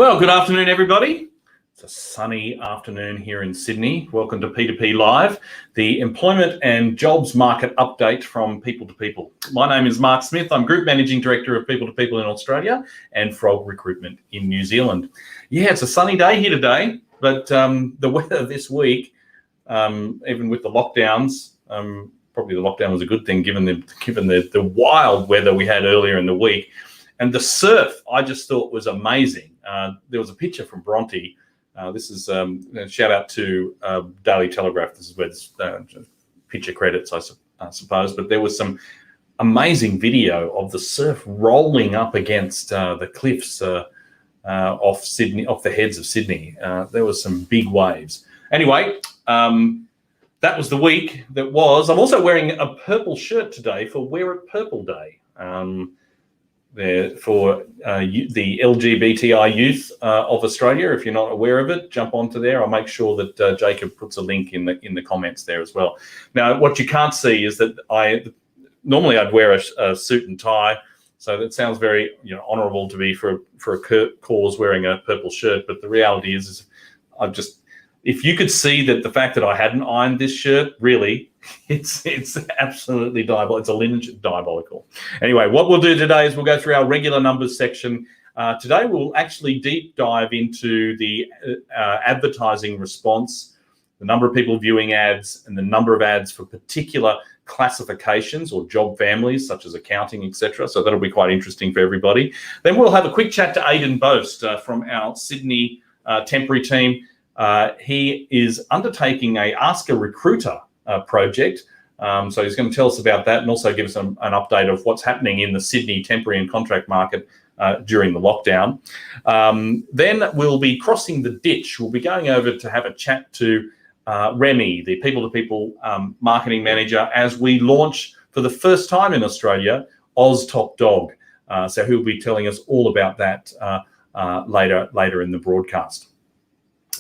Well, good afternoon, everybody. It's a sunny afternoon here in Sydney. Welcome to P2P Live, the employment and jobs market update from People to People. My name is Mark Smith. I'm Group Managing Director of People to People in Australia and Frog Recruitment in New Zealand. Yeah, it's a sunny day here today, but the weather this week, even with the lockdowns, probably the lockdown was a good thing given the wild weather we had earlier in the week. And the surf, I just thought was amazing. There was a picture from Bronte. This is a shout out to Daily Telegraph. This is where this picture credits, I suppose. But there was some amazing video of the surf rolling up against the cliffs off Sydney, off the heads of Sydney. There was some big waves. Anyway, that was the week that was. I'm also wearing a purple shirt today for Wear It Purple Day. There for the LGBTI youth of Australia. If you're not aware of it, jump onto there. I'll make sure that Jacob puts a link in the comments there as well. Now, what you can't see is that normally I'd wear a suit and tie, so that sounds very honourable to be for a cause wearing a purple shirt. But the reality is I've just, if you could see that the fact that I hadn't ironed this shirt, really, it's absolutely diabolical. It's a linen diabolical. Anyway, what we'll do today is we'll go through our regular numbers section. Today we'll actually deep dive into the advertising response, the number of people viewing ads, and the number of ads for particular classifications or job families such as accounting, etc. So that'll be quite interesting for everybody. Then we'll have a quick chat to Aidan Boast from our Sydney temporary team. He is undertaking a Ask a Recruiter project. So he's going to tell us about that and also give us an update of what's happening in the Sydney temporary and contract market during the lockdown. Then we'll be crossing the ditch. We'll be going over to have a chat to Remy, the People-to-People marketing manager, as we launch for the first time in Australia, Oz Top Dog. So he'll be telling us all about that later in the broadcast.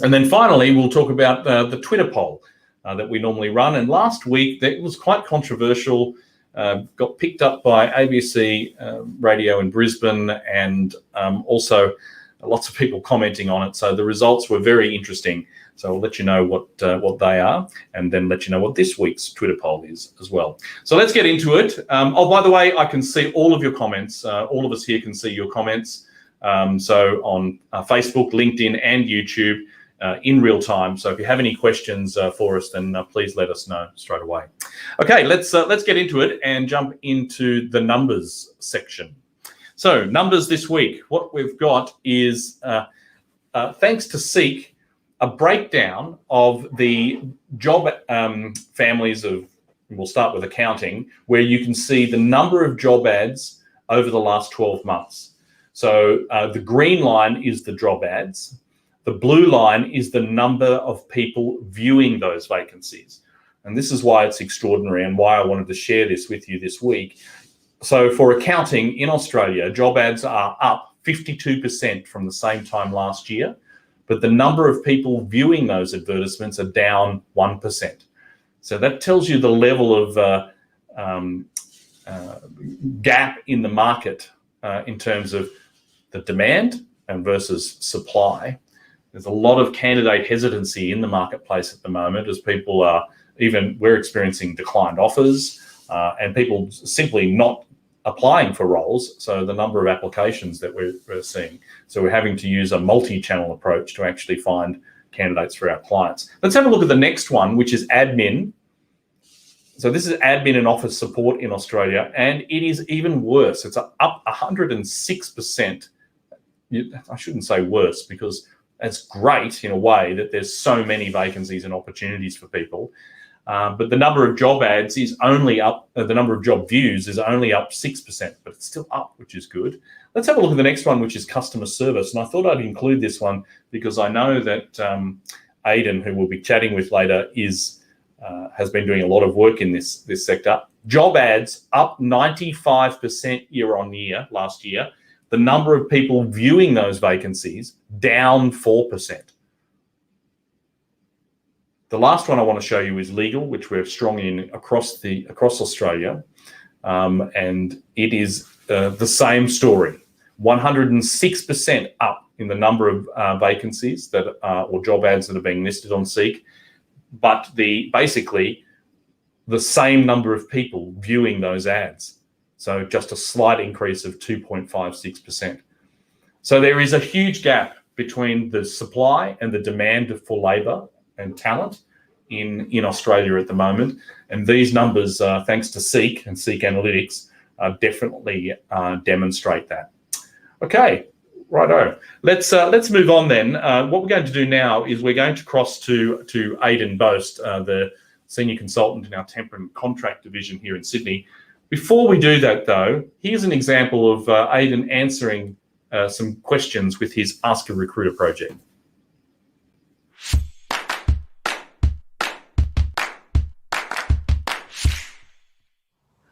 And then finally, we'll talk about the Twitter poll that we normally run. And last week, that was quite controversial, got picked up by ABC Radio in Brisbane, and also lots of people commenting on it. So the results were very interesting. So I'll let you know what they are, and then let you know what this week's Twitter poll is as well. So let's get into it. Oh, by the way, I can see all of your comments. All of us here can see your comments. So on Facebook, LinkedIn, and YouTube, in real time. So if you have any questions for us, then please let us know straight away. Okay, let's get into it and jump into the numbers section. So numbers this week, what we've got is, thanks to Seek, a breakdown of the job families of, we'll start with accounting, where you can see the number of job ads over the last 12 months. So the green line is the job ads. The blue line is the number of people viewing those vacancies. And this is why it's extraordinary and why I wanted to share this with you this week. So for accounting in Australia, job ads are up 52% from the same time last year, but the number of people viewing those advertisements are down 1%. So that tells you the level of gap in the market in terms of the demand and versus supply. There's a lot of candidate hesitancy in the marketplace at the moment, as people are we're experiencing declined offers and people simply not applying for roles. So the number of applications that we're seeing. So we're having to use a multi-channel approach to actually find candidates for our clients. Let's have a look at the next one, which is admin. So this is admin and office support in Australia, and it is even worse. It's up 106%. I shouldn't say worse, because it's great in a way that there's so many vacancies and opportunities for people. But the number of job ads is only up, the number of job views is only up 6%, but it's still up, which is good. Let's have a look at the next one, which is customer service. And I thought I'd include this one because I know that Aidan, who we'll be chatting with later, has been doing a lot of work in this sector. Job ads up 95% year on year last year. The number of people viewing those vacancies down 4%. The last one I want to show you is legal, which we're strong in across Australia, and it is the same story. 106% up in the number of vacancies that or job ads that are being listed on Seek, but basically the same number of people viewing those ads. So just a slight increase of 2.56%. So there is a huge gap between the supply and the demand for labour and talent in Australia at the moment. And these numbers, thanks to Seek and Seek Analytics, definitely demonstrate that. Okay, righto. Let's move on then. What we're going to do now is we're going to cross to Aidan Boast, the senior consultant in our temporary and contract division here in Sydney. Before we do that, though, here's an example of Aidan answering some questions with his Ask a Recruiter project.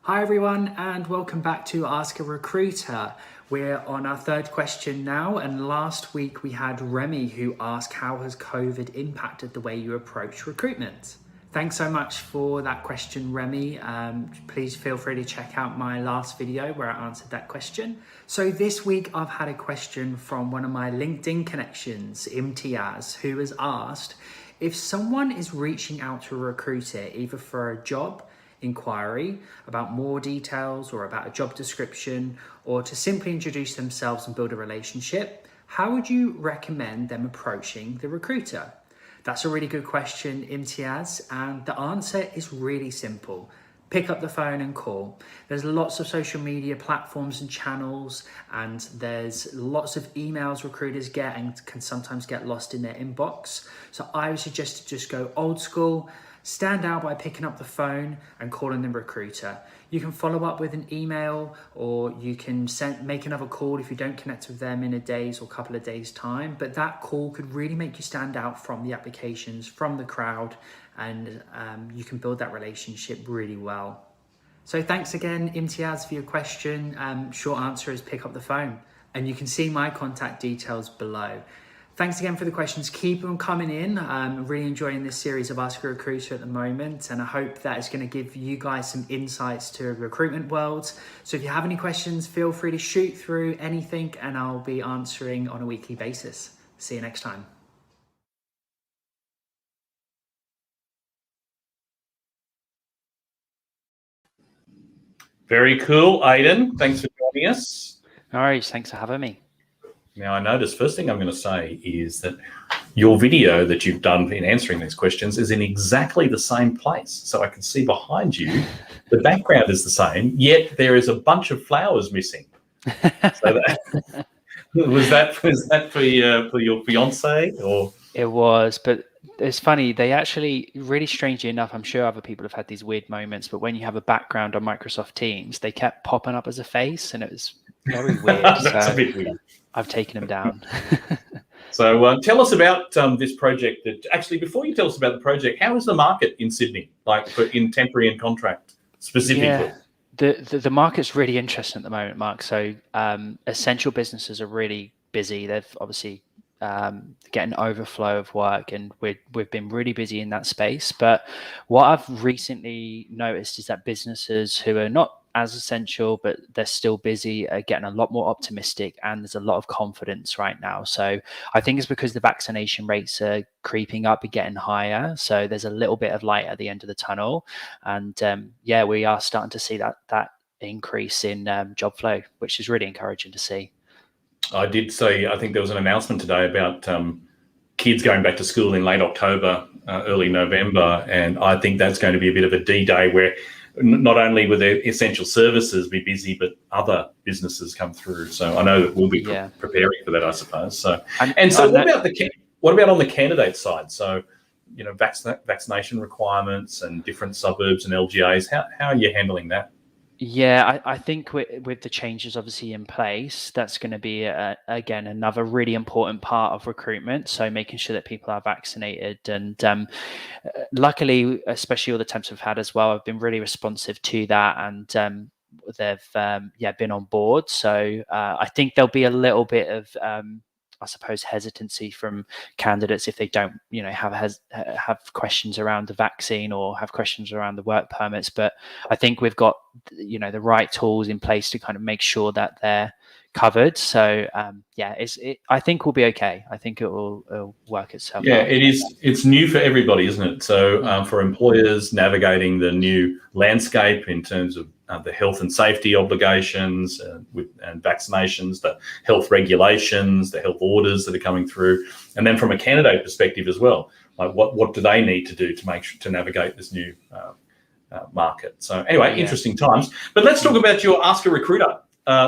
Hi everyone, and welcome back to Ask a Recruiter. We're on our third question now, and last week we had Remy who asked, how has COVID impacted the way you approach recruitment? Thanks so much for that question, Remy. Please feel free to check out my last video where I answered that question. So this week I've had a question from one of my LinkedIn connections, Imtiaz, who has asked, if someone is reaching out to a recruiter either for a job inquiry about more details or about a job description, or to simply introduce themselves and build a relationship, how would you recommend them approaching the recruiter? That's a really good question, Imtiaz, and the answer is really simple. Pick up the phone and call. There's lots of social media platforms and channels, and there's lots of emails recruiters get and can sometimes get lost in their inbox. So I would suggest to just go old school, stand out by picking up the phone and calling the recruiter. You can follow up with an email, or you can make another call if you don't connect with them in a day's or couple of days' time. But that call could really make you stand out from the applications, from the crowd, and you can build that relationship really well. So thanks again, Imtiaz, for your question. Short answer is pick up the phone, and you can see my contact details below. Thanks again for the questions. Keep them coming in. I'm really enjoying this series of Ask a Recruiter at the moment, and I hope that is going to give you guys some insights to recruitment world. So if you have any questions, feel free to shoot through anything, and I'll be answering on a weekly basis. See you next time. Very cool, Aidan. Thanks for joining us. No worries. Thanks for having me. Now, I noticed, first thing I'm going to say is that your video that you've done in answering these questions is in exactly the same place. So I can see behind you, the background is the same, yet there is a bunch of flowers missing. So was that for your fiance, or? It was, but it's funny. They actually, really strangely enough, I'm sure other people have had these weird moments, but when you have a background on Microsoft Teams, they kept popping up as a face, and it was very weird. That's a bit weird. I've taken them down. So tell us about this project. Actually, before you tell us about the project, how is the market in Sydney, like in temporary and contract specifically? Yeah, the market's really interesting at the moment, Mark. So essential businesses are really busy. They've obviously getting overflow of work, and we've been really busy in that space. But what I've recently noticed is that businesses who are not as essential, but they're still busy, are getting a lot more optimistic, and there's a lot of confidence right now. So I think it's because the vaccination rates are creeping up and getting higher. So there's a little bit of light at the end of the tunnel, and yeah, we are starting to see that increase in job flow, which is really encouraging to see. I did see, I think there was an announcement today about kids going back to school in late October, early November, and I think that's going to be a bit of a D-Day where not only will the essential services be busy, but other businesses come through. So I know that we'll be preparing for that, I suppose. So and so what about on the candidate side? So, you know, vaccination requirements and different suburbs and LGAs. How are you handling that? Yeah, I think with the changes obviously in place, that's going to be, again, another really important part of recruitment. So making sure that people are vaccinated. And luckily, especially all the temps we've had as well, have been really responsive to that. And they've, been on board. So I think there'll be a little bit of, I suppose, hesitancy from candidates if they don't, have questions around the vaccine or have questions around the work permits. But I think we've got, the right tools in place to kind of make sure that they're covered. So I think we'll be okay. I think it'll work itself Yeah, out. it is. It's new for everybody, isn't it? So for employers navigating the new landscape in terms of the health and safety obligations and vaccinations, the health regulations, the health orders that are coming through, and then from a candidate perspective as well, like what do they need to do to navigate this new market? So anyway, interesting times. But let's talk about your Ask a Recruiter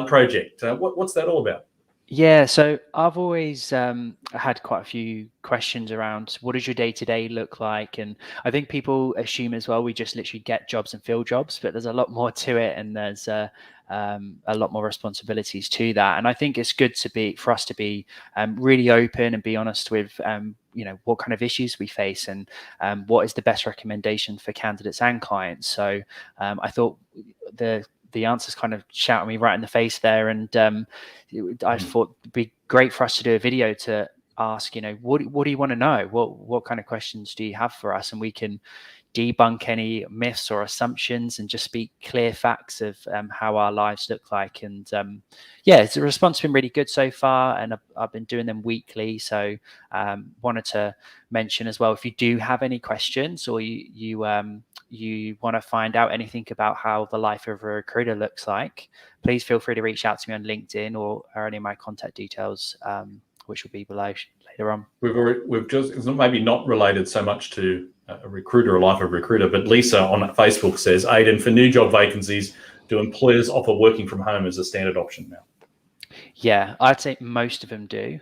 project. What's that all about? Yeah, so I've always had quite a few questions around what does your day-to-day look like? And I think people assume as well we just literally get jobs and fill jobs, but there's a lot more to it, and there's a lot more responsibilities to that. And I think it's good for us to be really open and be honest with what kind of issues we face and what is the best recommendation for candidates and clients. So I thought the answers kind of shout at me right in the face there, and I thought it'd be great for us to do a video to ask, what do you want to know? What kind of questions do you have for us? And we can debunk any myths or assumptions and just speak clear facts of how our lives look like. And the response has been really good so far, and I've been doing them weekly. So wanted to mention as well, if you do have any questions or you want to find out anything about how the life of a recruiter looks like, please feel free to reach out to me on LinkedIn or any of my contact details, which will be below later on. We've just, it's maybe not related so much to a recruiter or life of a recruiter, but Lisa on Facebook says, Aidan, for new job vacancies, do employers offer working from home as a standard option now? Yeah, I'd say most of them do.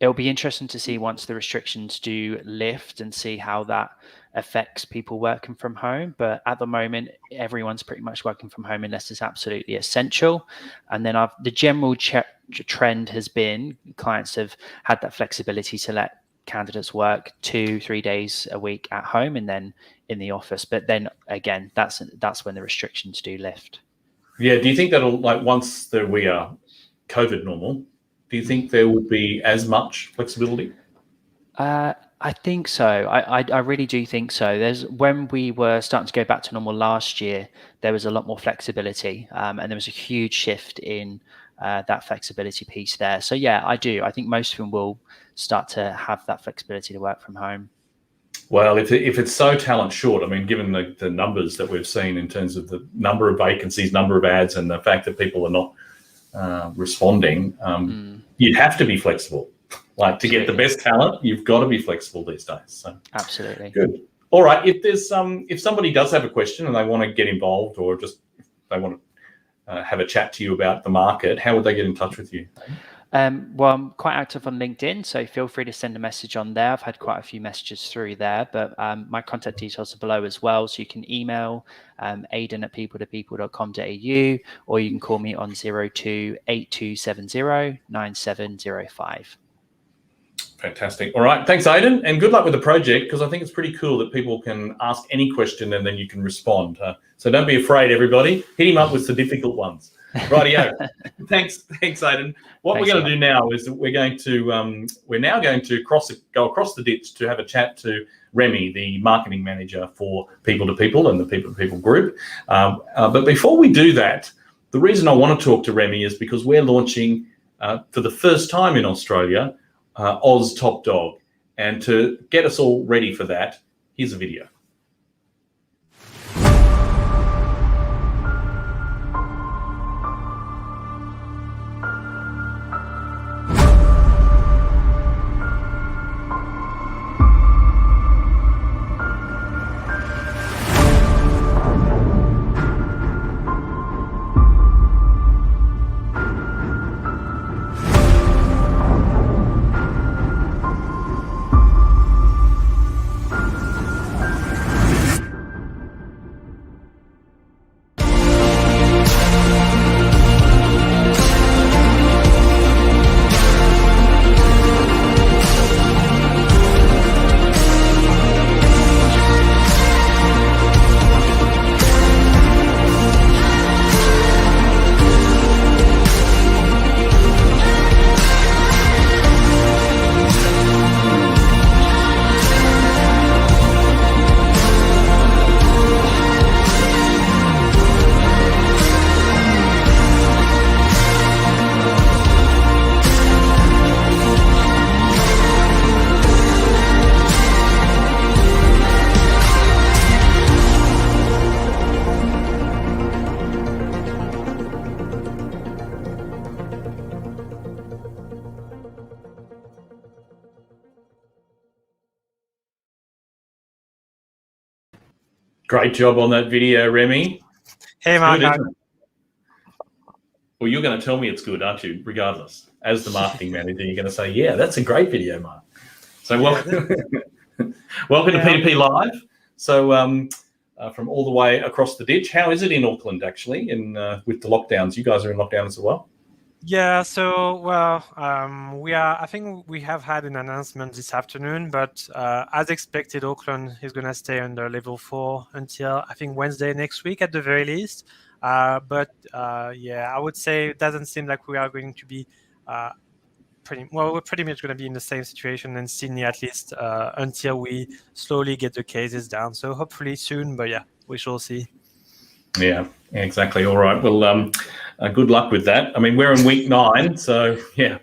It'll be interesting to see once the restrictions do lift and see how that affects people working from home. But at the moment, everyone's pretty much working from home unless it's absolutely essential. And then the general trend has been clients have had that flexibility to let candidates work 2-3 days a week at home and then in the office. But then again, that's when the restrictions do lift. Yeah. Do you think that'll, like, once we are COVID normal, do you think there would be as much flexibility? I think so. I really do think so. When we were starting to go back to normal last year, there was a lot more flexibility, and there was a huge shift in that flexibility piece there. So yeah, I do. I think most of them will start to have that flexibility to work from home. Well, if it's so talent short, I mean, given the numbers that we've seen in terms of the number of vacancies, number of ads, and the fact that people are not responding, you'd have to be flexible. Like, to get the best talent, you've got to be flexible these days. So absolutely. Good. All right. If there's if somebody does have a question and they want to get involved, or just they want to have a chat to you about the market, how would they get in touch with you? Well, I'm quite active on LinkedIn, so feel free to send a message on there. I've had quite a few messages through there, but my contact details are below as well. So you can email aidan@people2people.com.au, or you can call me on 028270 9705. Fantastic. All right. Thanks, Aidan. And good luck with the project, because I think it's pretty cool that people can ask any question and then you can respond. So don't be afraid, everybody. Hit him up with the difficult ones. Rightio. Thanks, Aidan. What we're going to do now is we're now going to go across the ditch to have a chat to Remy, the marketing manager for People2People and the People2People group. But before we do that, the reason I want to talk to Remy is because we're launching for the first time in Australia, Oz Top Dog. And to get us all ready for that, here's a video. Great job on that video, Remy. Hey, It's Mark. good, isn't it? Well, you're going to tell me it's good, aren't you? Regardless, as the marketing manager, you're going to say, "Yeah, that's a great video, Mark." So, welcome to P2P Live. So, from all the way across the ditch, how is it in Auckland actually? With the lockdowns, you guys are in lockdown as well. Yeah, so well, I think we have had an announcement this afternoon, but as expected, Auckland is going to stay under level 4 until I think Wednesday next week at the very least. Yeah, I would say it doesn't seem like we are going to be we're pretty much going to be in the same situation in Sydney at least until we slowly get the cases down. So hopefully soon, but yeah, we shall see. Yeah, exactly. All right. Well, good luck with that. I mean, we're in week 9, so yeah.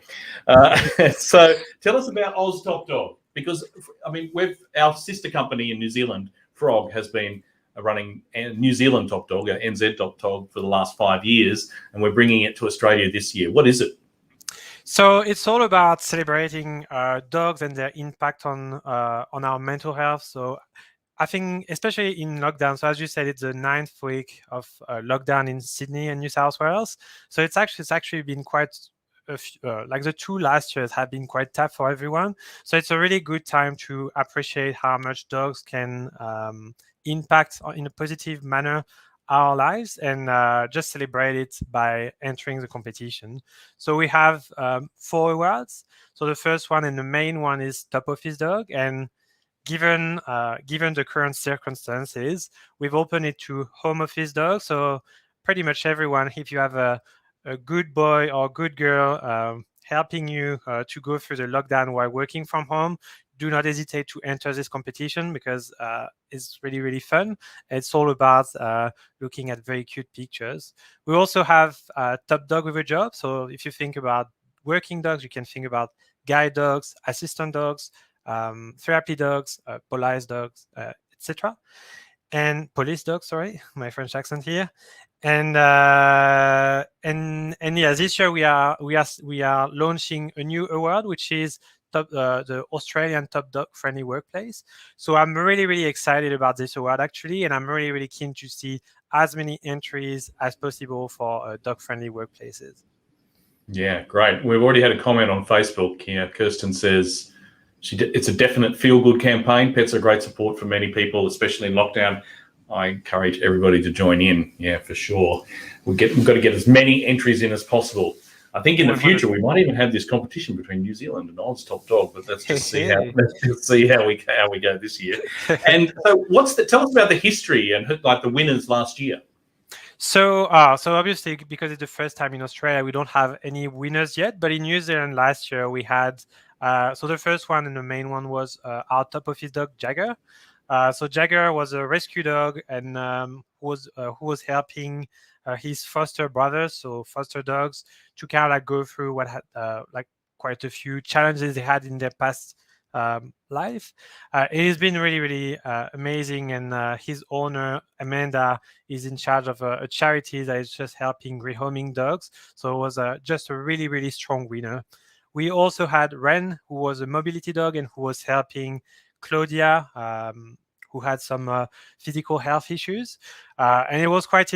So tell us about Oz Top Dog, because I mean, our sister company in New Zealand, Frog, has been running New Zealand Top Dog, NZ Top Dog, for the last 5 years, and we're bringing it to Australia this year. What is it? So it's all about celebrating dogs and their impact on our mental health. So I think especially in lockdown, so as you said, it's the 9th week of lockdown in Sydney and New South Wales. So it's actually been quite like the 2 last years have been quite tough for everyone. So it's a really good time to appreciate how much dogs can impact in a positive manner our lives, and just celebrate it by entering the competition. So we have 4 awards. So the first one and the main one is Top Office Dog, and given the current circumstances, we've opened it to Home Office Dog. So pretty much everyone, if you have a good boy or good girl helping you to go through the lockdown while working from home, do not hesitate to enter this competition, because it's really, really fun. It's all about looking at very cute pictures. We also have Top Dog with a Job. So if you think about working dogs, you can think about guide dogs, assistant dogs, therapy dogs, police dogs, etc. And police dogs, sorry, my French accent here. And yeah, this year we are launching a new award, which is the Australian Top Dog Friendly Workplace. So I'm really, really excited about this award actually, and I'm really, really keen to see as many entries as possible for dog friendly workplaces. Yeah, great. We've already had a comment on Facebook here. Kirsten says it's a definite feel-good campaign. Pets are great support for many people, especially in lockdown. I encourage everybody to join in. Yeah, for sure. We've got to get as many entries in as possible. I think in the future we might even have this competition between New Zealand and Oz Top Dog, but let's just see how we go this year. And so, tell us about the history and like the winners last year. So obviously, because it's the first time in Australia, we don't have any winners yet. But in New Zealand last year, we had so the first one and the main one was our Top Office dog, Jagger. So Jagger was a rescue dog, and who was helping his foster brothers, so foster dogs, to kind of like go through what had like quite a few challenges they had in their past life. It has been really, really amazing, and his owner Amanda is in charge of a charity that is just helping rehoming dogs. So it was just a really, really strong winner. We also had Ren, who was a mobility dog and who was helping Claudia, who had some physical health issues, and it was quite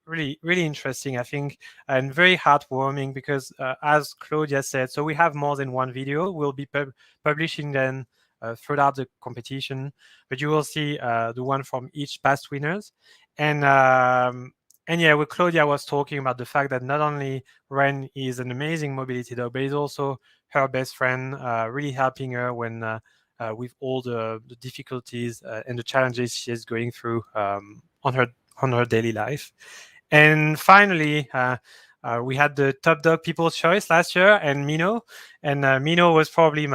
really, really interesting, I think, and very heartwarming, because as Claudia said, so we have more than one video. We'll be publishing them throughout the competition, but you will see the one from each past winners. And yeah, with Claudia was talking about the fact that not only Ren is an amazing mobility dog, but he's also her best friend, really helping her when with all the difficulties and the challenges she is going through on her daily life. And finally, we had the Top Dog People's Choice last year, and Mino. And Mino was probably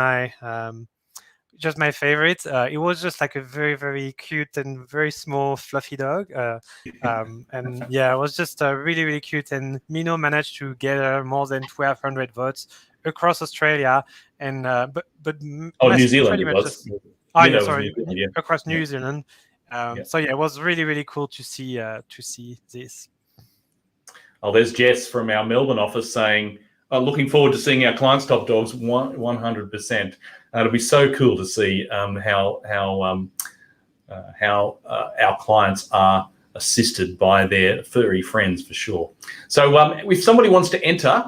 just my favorite. It was just like a very, very cute and very small, fluffy dog. And yeah, it was just really, really cute. And Mino managed to gather more than 1,200 votes across Australia. And New Zealand it was. Across New Zealand. So yeah, it was really, really cool to see this. Oh, there's Jess from our Melbourne office saying, looking forward to seeing our clients' top dogs 100%. It'll be so cool to see how how our clients are assisted by their furry friends for sure. So if somebody wants to enter,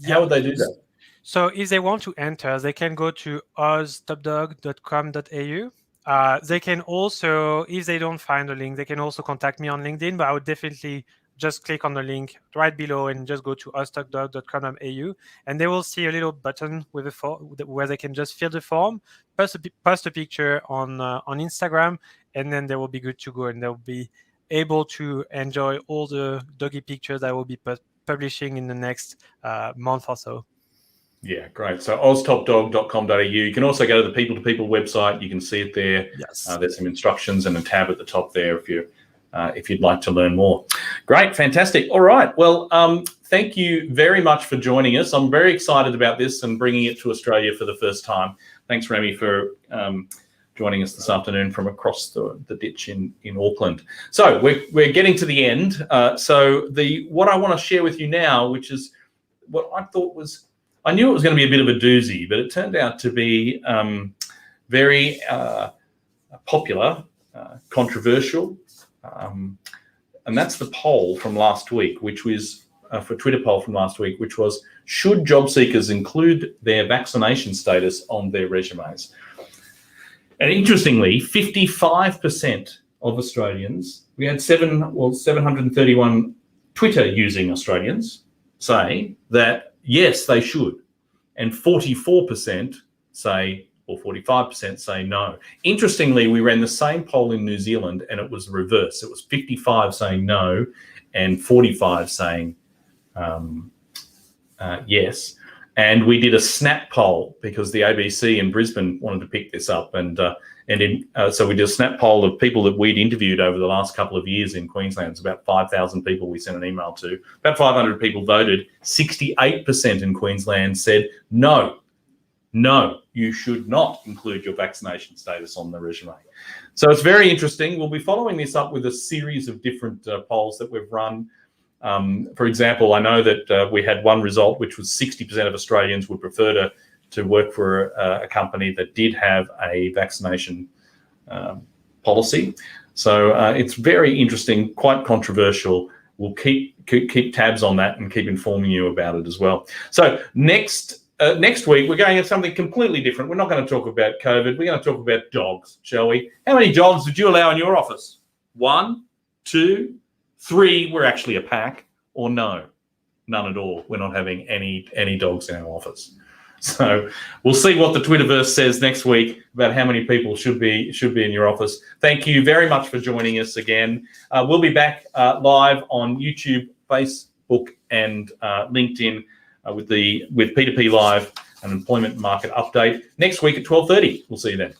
how would they do that? So if they want to enter, they can go to oztopdog.com.au. They can also, if they don't find a link, they can also contact me on LinkedIn, but I would definitely just click on the link right below and just go to oztopdog.com.au, and they will see a little button with a where they can just fill the form, post a picture on Instagram, and then they will be good to go, and they'll be able to enjoy all the doggy pictures I will be publishing in the next month or so. Yeah, great. So oztopdog.com.au. You can also go to the People2People website. You can see it there. Yes. There's some instructions and a tab at the top there if you'd like to learn more. Great, fantastic. All right. Well, thank you very much for joining us. I'm very excited about this and bringing it to Australia for the first time. Thanks, Remy, for joining us this afternoon from across the ditch in Auckland. So we're getting to the end. So what I want to share with you now, which is what I thought was, I knew it was going to be a bit of a doozy, but it turned out to be very popular, controversial, and that's the poll from last week, which was for Twitter poll from last week, which was, should job seekers include their vaccination status on their resumes? And interestingly, 55% of Australians, we had 731 Twitter using Australians say that yes, they should, and 44% say, or 45% say no. Interestingly, we ran the same poll in New Zealand and it was reverse. It was 55 saying no and 45 saying yes. And we did a snap poll because the ABC in Brisbane wanted to pick this up, so we did a snap poll of people that we'd interviewed over the last couple of years in Queensland. It's about 5,000 people we sent an email to. About 500 people voted. 68% in Queensland said no, you should not include your vaccination status on the resume. So it's very interesting. We'll be following this up with a series of different polls that we've run. For example, I know that we had one result which was 60% of Australians would prefer to work for a company that did have a vaccination policy. So it's very interesting, quite controversial. We'll keep tabs on that and keep informing you about it as well. So next week, we're going at something completely different. We're not going to talk about COVID. We're going to talk about dogs, shall we? How many dogs would you allow in your office? 1, 2, 3, we're actually a pack, or no, none at all. We're not having any dogs in our office. So we'll see what the Twitterverse says next week about how many people should be in your office. Thank you very much for joining us again. We'll be back live on YouTube, Facebook, and LinkedIn with P2P Live, an employment market update next week at 12:30. We'll see you then.